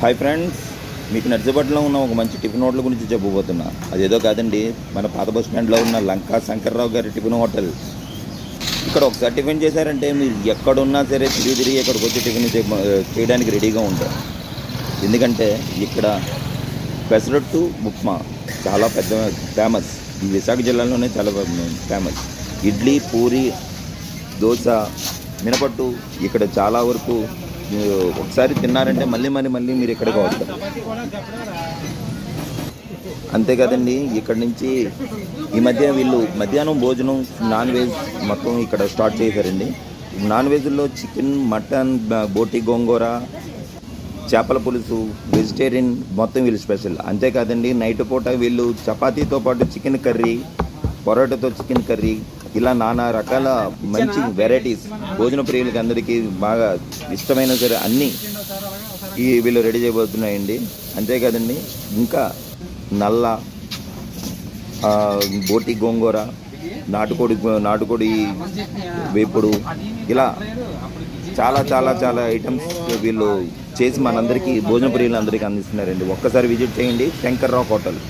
Hi friends, మీకు నర్సీపట్నంలో ఉన్న ఒక మంచి టిఫిన్ హోటల్ గురించి చెప్పబోతున్నా. అదేదో కాదండి, మన పాత బస్ స్టాండ్లో ఉన్న లంకా శంకర్రావు గారి టిఫిన్ హోటల్. ఇక్కడ ఒకసారి టిఫిన్ చేశారంటే మీరు ఎక్కడున్నా సరే తిరిగి ఇక్కడికి వచ్చి టిఫిన్ చేయడానికి రెడీగా ఉంటారు. ఎందుకంటే ఇక్కడ పెసరట్టు ఉప్మా చాలా పెద్ద ఫేమస్. ఈ విశాఖ జిల్లాలోనే చాలా ఫేమస్. ఇడ్లీ, పూరి, దోశ, మినపట్టు ఇక్కడ చాలా వరకు ఒకసారి తిన్నారంటే మళ్ళీ మీరు ఇక్కడికి వస్తారు. అంతేకాదండి, ఇక్కడ నుంచి ఈ మధ్య వీళ్ళు మధ్యాహ్నం భోజనం నాన్ వెజ్ మొత్తం ఇక్కడ స్టార్ట్ చేశారండి. నాన్ వెజ్లో చికెన్, మటన్, బోటి గోంగూర, చేపల పులుసు, వెజిటేరియన్ మొత్తం వీళ్ళు స్పెషల్. అంతేకాదండి, నైట్ పూట వీళ్ళు చపాతీతో పాటు చికెన్ కర్రీ, పొరాటాతో చికెన్ కర్రీ, ఇలా నానా రకాల మంచి వెరైటీస్ భోజన ప్రియులకి అందరికీ బాగా ఇష్టమైన సరే అన్నీ వీళ్ళు రెడీ చేయబోతున్నాయండి. అంతేకాదండి, ఇంకా నల్ల బోటి గోంగూర, నాటుకోడి వేపుడు, ఇలా చాలా చాలా చాలా ఐటమ్స్ వీళ్ళు చేసి మనందరికీ భోజన ప్రియులందరికీ అందిస్తున్నారండి. ఒక్కసారి విజిట్ చేయండి శంకర్రావు హోటల్.